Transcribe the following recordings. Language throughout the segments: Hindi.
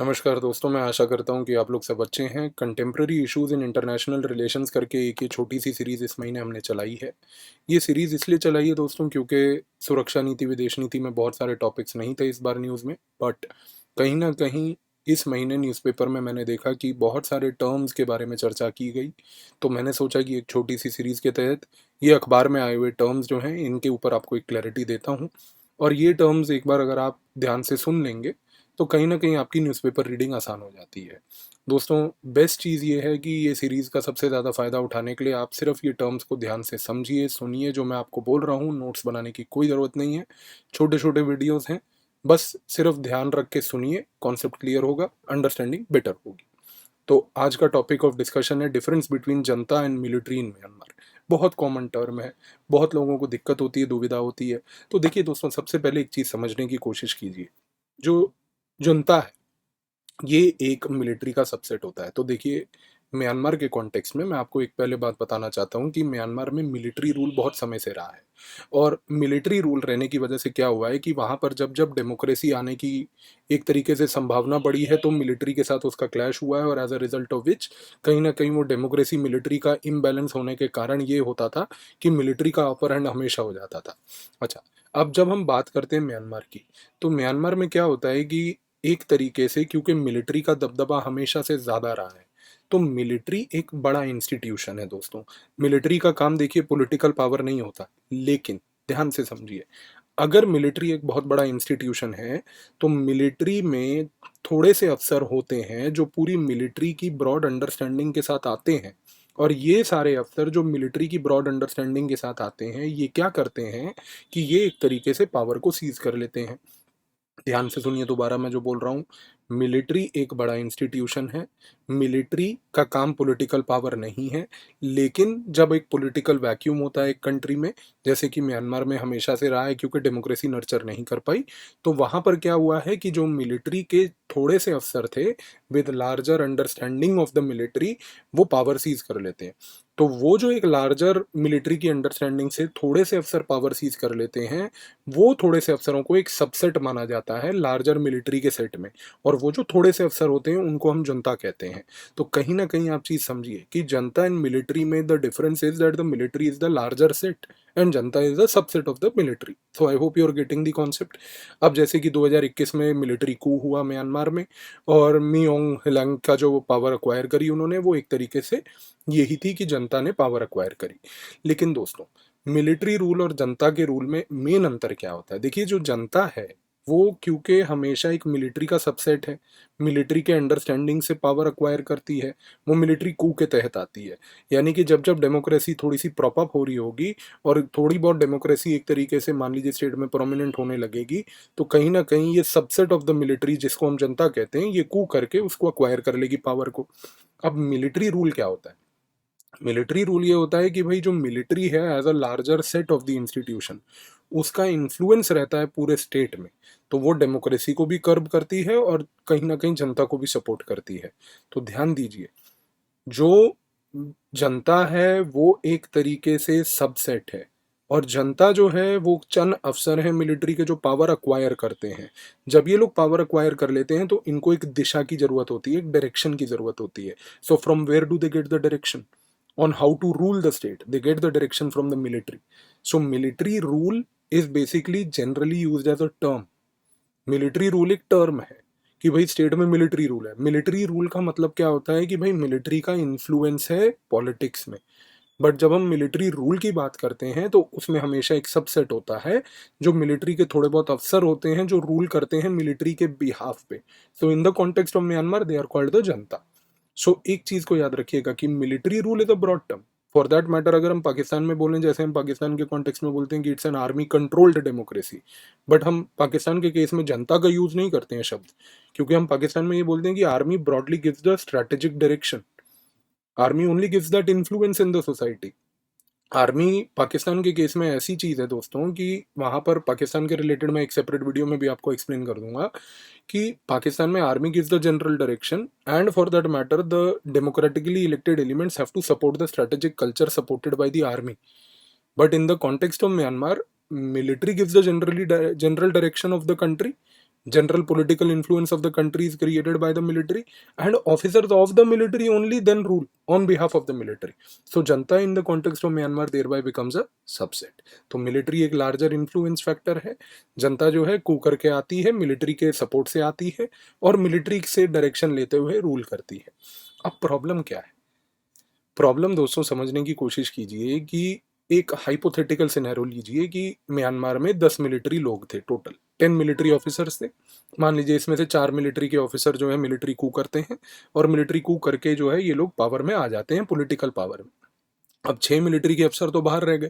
नमस्कार दोस्तों, मैं आशा करता हूँ कि आप लोग सब अच्छे हैं। Contemporary issues in international relations करके एक ये छोटी-सी सीरीज़ इस महीने हमने चलाई है। ये सीरीज़ इसलिए चलाई है दोस्तों क्योंकि सुरक्षा नीति, विदेश नीति में बहुत सारे टॉपिक्स नहीं थे इस बार न्यूज़ में। बट कहीं न कहीं इस महीने न्यूज़पेपर में मैंने देखा कि बहुत सारे टर्म्स के बारे में चर्चा की गई। तो मैंने सोचा कि एक छोटी-सी सीरीज़ के तहत ये अखबार में आए हुए टर्म्स जो हैं, इनके ऊपर आपको एक क्लैरिटी देता हूँ। और ये टर्म्स एक बार अगर आप ध्यान से सुन लेंगे तो कहीं न कहीं आपकी न्यूज़पेपर रीडिंग आसान हो जाती है। दोस्तों, बेस्ट चीज़ ये है कि ये सीरीज़ का सबसे ज़्यादा फ़ायदा उठाने के लिए आप सिर्फ़ ये टर्म्स को ध्यान से समझिए, सुनिए जो मैं आपको बोल रहा हूँ, नोट्स बनाने की कोई ज़रूरत नहीं है। छोटे-छोटे वीडियोज़ हैं, बस सिर्फ़ ध्यान रख के सुनिए, कॉन्सेप्ट क्लियर होगा, अंडरस्टैंडिंग बेटर होगी। तो आज का टॉपिक ऑफ डिस्कशन है difference between Janata and military in Myanmar. बहुत कॉमन टर्म है, बहुत लोगों को दिक्कत होती है, दुविधा होती है। तो देखिए दोस्तों, सबसे पहले एक चीज़ समझने की कोशिश कीजिए। जो जनता है, ये एक मिलिट्री का सबसेट होता है। तो देखिए, म्यांमार के कॉन्टेक्स्ट में मैं आपको एक पहले बात बताना चाहता हूँ कि म्यांमार में मिलिट्री रूल बहुत समय से रहा है। और मिलिट्री रूल रहने की वजह से क्या हुआ है कि वहाँ पर जब-जब डेमोक्रेसी आने की एक तरीके से संभावना बढ़ी है, तो मिलिट्री के साथ उसका क्लैश हुआ है और as a result of which कहीं न कहीं वो डेमोक्रेसी मिलिट्री का इम्बैलेंस होने के कारण ये होता था कि मिलिट्री का अपर हैंड हमेशा हो जाता था। अच्छा, अब जब हम बात करते हैं म्यांमार की, तो म्यांमार में क्या होता है कि एक तरीके से क्योंकि मिलिट्री का दबदबा हमेशा से ज़्यादा रहा है, तो मिलिट्री एक बड़ा इंस्टीट्यूशन है दोस्तों। मिलिट्री का काम देखिए पॉलिटिकल पावर नहीं होता, लेकिन ध्यान से समझिए, अगर मिलिट्री एक बहुत बड़ा इंस्टीट्यूशन है, तो मिलिट्री में थोड़े से अफ़सर होते हैं जो पूरी मिलिट्री की ब्रॉड अंडरस्टैंडिंग के साथ आते हैं। और ये सारे अफ़सर जो मिलिट्री की ब्रॉड अंडरस्टैंडिंग के साथ आते हैं, ये क्या करते हैं कि ये एक तरीके से पावर को सीज़ कर लेते हैं। ध्यान से सुनिए दोबारा मैं जो बोल रहा हूँ, मिलिट्री एक बड़ा इंस्टीट्यूशन है, मिलिट्री का काम पॉलिटिकल पावर नहीं है, लेकिन जब एक पॉलिटिकल वैक्यूम होता है एक कंट्री में, जैसे कि म्यांमार में हमेशा से रहा है क्योंकि डेमोक्रेसी नर्चर नहीं कर पाई, तो वहाँ पर क्या हुआ है कि जो मिलिट्री के थोड़े से अफ़सर थे, with larger understanding of the military, वो पावर सीज़ कर लेते हैं। तो वो जो एक लार्जर मिलिट्री की अंडरस्टैंडिंग से थोड़े से अफ़सर पावर सीज़ कर लेते हैं, वो थोड़े से अफ़सरों को एक सबसेट माना जाता है लार्जर मिलिट्री के सेट में। और वो जो थोड़े से अफ़सर होते हैं उनको हम जनता कहते हैं। तो कहीं न कहीं आप चीज़ समझिए कि जनता एंड मिलिट्री में the difference is that the military is the larger set and junta is the subset of the military. So I hope you are getting the concept. अब जैसे कि 2021 में मिलिट्री कू हुआ म्यांमार में, और मी ऑन्ग ह्लेंग का जो पावर एक्वायर करी उन्होंने, वो एक तरीके से यही थी कि जनता ने पावर एक्वायर करी। लेकिन दोस्तों, मिलिट्री रूल और जनता के रूल में मेन अंतर क्या होता है? देखिए, जो जनता है, वो क्योंकि हमेशा एक मिलिट्री का सबसेट है, मिलिट्री के अंडरस्टैंडिंग से पावर एक्वायर करती है, वो मिलिट्री कू के तहत आती है। यानी कि जब-जब डेमोक्रेसी थोड़ी-सी प्रॉप अप हो रही होगी और थोड़ी बहुत डेमोक्रेसी एक तरीके से मान लीजिए स्टेट में प्रोमिनेंट होने लगेगी, तो कहीं न कहीं ये सबसेट ऑफ द मिलिट्री जिसको हम जनता कहते हैं, ये कू करके उसको एक्वायर कर लेगी पावर को। अब मिलिट्री रूल क्या होता है? मिलिट्री रूल ये होता है कि भाई जो मिलिट्री है as a larger set of the institution, उसका इन्फ्लुएंस रहता है पूरे स्टेट में। तो वो डेमोक्रेसी को भी कर्ब करती है और कहीं ना कहीं जनता को भी सपोर्ट करती है। तो ध्यान दीजिए, जो जनता है वो एक तरीके से सबसेट है, और जनता जो है वो चंद अफसर हैं मिलिट्री के जो पावर अक्वायर करते हैं। जब ये लोग पावर अक्वायर कर लेते हैं तो इनको एक दिशा की जरूरत होती है, एक डायरेक्शन की जरूरत होती है। So from where do they get the direction on how to rule the state? They get the direction from the military. So military rule is basically generally used as a term. Military rule एक टर्म है कि भाई स्टेट में मिलिट्री रूल है। मिलिट्री रूल का मतलब क्या होता है कि भाई मिलिट्री का इन्फ्लुएंस है पॉलिटिक्स में। बट जब हम मिलिट्री रूल की बात करते हैं तो उसमें हमेशा एक सबसेट होता है, जो मिलिट्री के थोड़े बहुत अफसर होते हैं जो रूल करते हैं मिलिट्री के बिहाफ पे। So in the context of Myanmar they are called the junta. So एक चीज को याद रखिएगा कि military rule is a broad term. For that matter अगर हम पाकिस्तान में बोलें, जैसे हम पाकिस्तान के कॉन्टेक्स्ट में बोलते हैं कि it's an army controlled democracy, but हम पाकिस्तान के केस में जनता का यूज नहीं करते हैं शब्द, क्योंकि हम पाकिस्तान में ये बोलते हैं कि army broadly gives the strategic direction, army only gives that influence in the society. Army Pakistan के केस में ऐसी चीज है दोस्तों कि वहां पर पाकिस्तान के रिलेटेड मैं एक सेपरेट वीडियो में भी आपको एक्सप्लेन कर दूंगा कि पाकिस्तान में army gives the general direction, and for that matter the democratically elected elements have to support the strategic culture supported by the army. But in the context of Myanmar, military gives the general direction of the country, General political influence of the country is created by the military, and officers of the military only then rule on behalf of the military. So Janata in the context of Myanmar thereby becomes a subset. तो मिलिट्री एक लार्जर इन्फ्लुएंस फैक्टर है, जनता जो है कू करके आती है, मिलिट्री के सपोर्ट से आती है और मिलिट्री से डायरेक्शन लेते हुए रूल करती है। अब प्रॉब्लम क्या है? प्रॉब्लम दोस्तों समझने की कोशिश कीजिए कि एक हाइपोथेटिकल सिनेरियो लीजिए कि म्यांमार में 10 मिलिट्री लोग थे टोटल, 10 मिलिट्री ऑफिसर्स थे। मान लीजिए इसमें से 4 मिलिट्री के ऑफिसर जो है मिलिट्री कू करते हैं और मिलिट्री कू करके जो है ये लोग पावर में आ जाते हैं, पॉलिटिकल पावर में। अब 6 मिलिट्री के अफसर तो बाहर रह गए,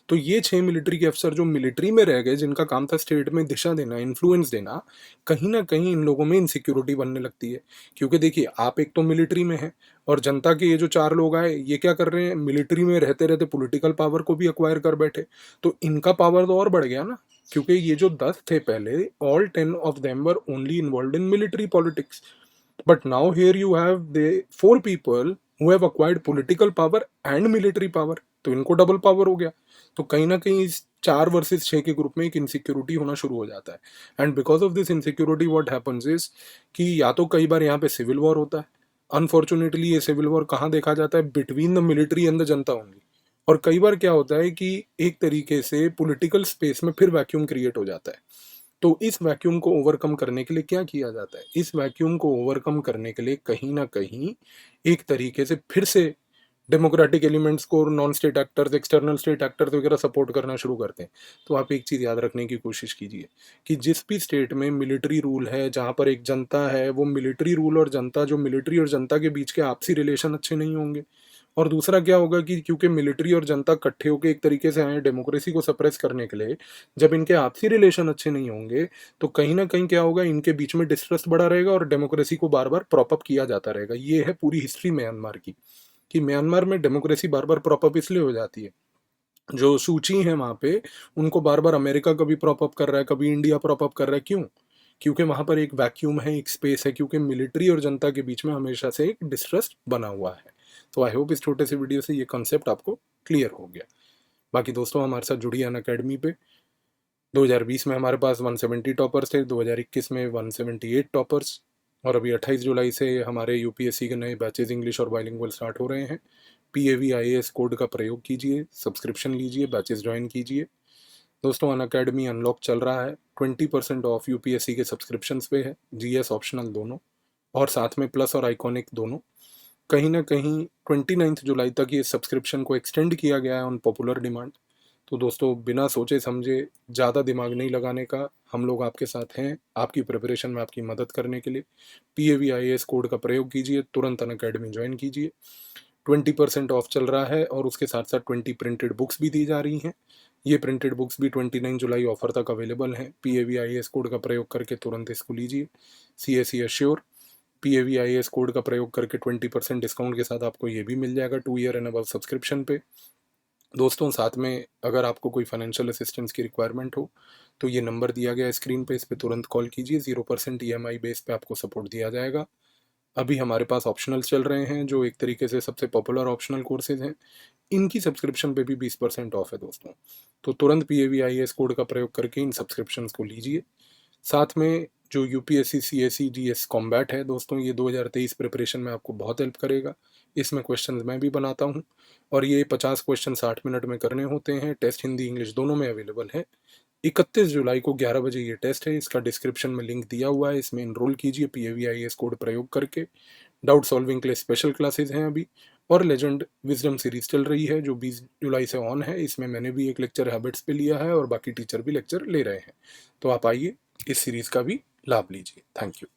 तो ये 6 मिलिट्री के अफसर जो मिलिट्री में रह गए, जिनका काम था स्टेट में दिशा देना, इन्फ्लुएंस देना, कहीं ना कहीं इन लोगों में इनसिक्योरिटी बनने लगती है। क्योंकि देखिए, आप एक तो मिलिट्री में हैं और जनता के ये जो 4 लोग आए, ये क्या कर रहे हैं, मिलिट्री में रहते रहते पॉलिटिकल पावर को भी अक्वायर कर बैठे, तो इनका पावर तो और बढ़ गया ना। क्योंकि ये जो 10 थे पहले, all 10 of them were only involve in military politics, but now here you have the 4 people who have acquired political power and military power, तो इनको डबल पावर हो गया। तो कहीं ना कहीं इस 4 वर्सेस 6 के ग्रुप में एक इनसिक्योरिटी होना शुरू हो जाता है। And because of this insecurity what happens is कि या तो कई बार यहाँ पे सिविल वॉर होता है। अनफॉर्चुनेटली ये सिविल वॉर कहाँ देखा जाता है, between the military and the Janata only. और कई बार क्या होता है कि एक तरीके से पॉलिटिकल स्पेस में फिर वैक्यूम क्रिएट हो जाता है। तो इस वैक्यूम को ओवरकम करने के लिए क्या किया जाता है, इस वैक्यूम को ओवरकम करने के लिए कहीं ना कहीं एक तरीके से फिर से डेमोक्रेटिक एलिमेंट्स को, non state actors, external state actors वगैरह सपोर्ट करना शुरू करते हैं। तो आप एक चीज़ याद रखने की कोशिश कीजिए कि जिस भी स्टेट में मिलिट्री रूल है, जहाँ पर एक जनता है, वो मिलिट्री रूल और जनता, जो मिलिट्री और जनता के बीच के आपसी रिलेशन अच्छे नहीं होंगे। और दूसरा क्या होगा कि क्योंकि मिलिट्री और जनता इकट्ठे होकर एक तरीके से आए डेमोक्रेसी को सप्रेस करने के लिए, जब इनके आपसी रिलेशन अच्छे नहीं होंगे तो कहीं ना कहीं क्या होगा, इनके बीच में डिस्ट्रस्ट बढ़ा रहेगा और डेमोक्रेसी को बार बार प्रॉपअप किया जाता रहेगा। ये है पूरी हिस्ट्री म्यांमार की, कि म्यांमार में डेमोक्रेसी बार बार प्रॉपअप इसलिए हो जाती है, जो सूची है वहाँ पे उनको बार बार अमेरिका कभी प्रॉपअप कर रहा है, कभी इंडिया प्रॉपअप कर रहा है। क्यों? क्योंकि वहाँ पर एक वैक्यूम है, एक स्पेस है, क्योंकि मिलिट्री और जनता के बीच में हमेशा से एक डिस्ट्रस्ट बना हुआ है। तो आई होप इस छोटे से वीडियो से ये कॉन्सेप्ट आपको क्लियर हो गया। बाकी दोस्तों हमारे साथ जुड़िए अनअकैडमी पे। 2020 में हमारे पास 170 टॉपर्स थे, 2021 में 178 टॉपर्स, और अभी 28 जुलाई से हमारे यूपीएससी के नए बैचेज इंग्लिश और बाइलिंगुअल स्टार्ट हो रहे हैं। PAVIAS कोड का प्रयोग कीजिए, सब्सक्रिप्शन लीजिए, बैचेज ज्वाइन कीजिए। दोस्तों अनअकैडमी अनलॉक चल रहा है, 20% ऑफ यूपीएससी के सब्सक्रिप्शंस पे है, GS ऑप्शनल दोनों, और साथ में प्लस और आइकॉनिक दोनों। कहीं ना कहीं 29 जुलाई तक ये सब्सक्रिप्शन को एक्सटेंड किया गया है ऑन पॉपुलर डिमांड। तो दोस्तों बिना सोचे समझे, ज़्यादा दिमाग नहीं लगाने का, हम लोग आपके साथ हैं आपकी प्रिपरेशन में आपकी मदद करने के लिए। PAVIAS कोड का प्रयोग कीजिए, तुरंत अनअकैडमी ज्वाइन कीजिए। 20% ऑफ चल रहा है और उसके साथ साथ 20 प्रिंटेड बुक्स भी दी जा रही हैं। ये प्रिंटेड बुक्स भी 29 जुलाई ऑफर तक अवेलेबल हैं। PAVIAS कोड का प्रयोग करके तुरंत इसको लीजिए। CSE एश्योर PAVIAS कोड का प्रयोग करके 20% डिस्काउंट के साथ आपको ये भी मिल जाएगा 2 ईयर एंड अबव सब्सक्रिप्शन पे। दोस्तों साथ में अगर आपको कोई फाइनेंशियल असिस्टेंस की रिक्वायरमेंट हो तो ये नंबर दिया गया है स्क्रीन पे, इस पर तुरंत कॉल कीजिए। 0% EMI बेस पे आपको सपोर्ट दिया जाएगा। अभी हमारे पास ऑप्शनल चल रहे हैं, जो एक तरीके से सबसे पॉपुलर ऑप्शनल कोर्सेज हैं, इनकी सब्सक्रिप्शन पे भी 20% ऑफ है दोस्तों। तो तुरंत PAVIAS कोड का प्रयोग करके इन सब्सक्रिप्शन को लीजिए। साथ में जो UPSC CSE GS कॉम्बैट है दोस्तों, ये 2023 प्रिपरेशन में आपको बहुत हेल्प करेगा। इसमें क्वेश्चंस मैं भी बनाता हूँ और ये 50 क्वेश्चन 60 मिनट में करने होते हैं। टेस्ट हिंदी इंग्लिश दोनों में अवेलेबल है। 31 जुलाई को 11 बजे ये टेस्ट है, इसका डिस्क्रिप्शन में लिंक दिया हुआ है, इसमें इनरोल कीजिए PAVIAS कोड प्रयोग करके। डाउट सॉल्विंग के लिए स्पेशल क्लासेज हैं अभी, और लेजेंड विजडम सीरीज चल रही है जो 20 जुलाई से ऑन है। इसमें मैंने भी एक लेक्चर हैबिट्स पे लिया है और बाकी टीचर भी लेक्चर ले रहे हैं। तो आप आइए, इस सीरीज़ का भी लाभ लीजिए। Thank you.